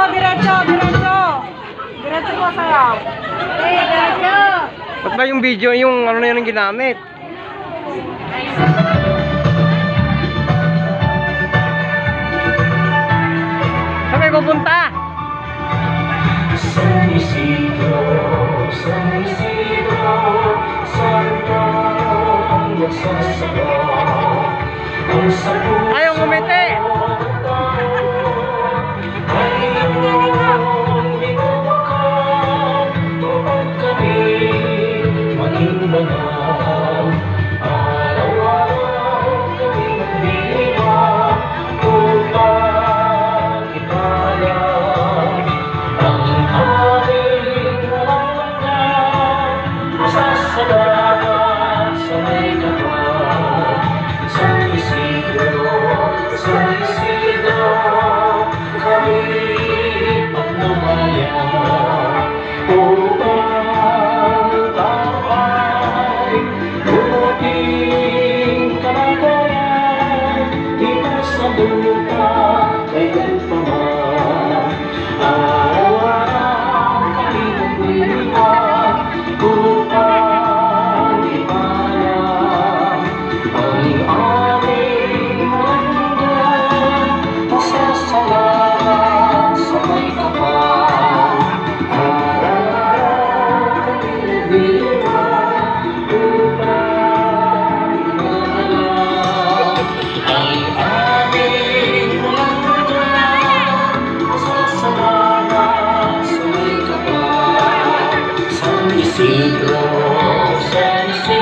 diretso, diretso. Diretso po sayaw. Diretso. Ba't ba yung video, yung ano na yun ang ginamit? Saan kayo pupunta? San Isidro, saan ka magsasaka? Ang sagot Ayaw ngumiti! ay iyong binukang upang kami maging banal. Araw-araw kami magdiwang upang ipalang ang aming walang masasalamat sa may kapal. San Isidro, kami paglumayan upang tayo dumating kalagayan dito sa lupa kailan pa man. Araw-araw kami nagdiwang upang ipalang ang aming hanggan. Masasalamat sa may kapal. Araw-araw kami nagdiwang upang ipalang ang aming hanggan. Masasalamat sa may kapal. San Isidro, San Isidro.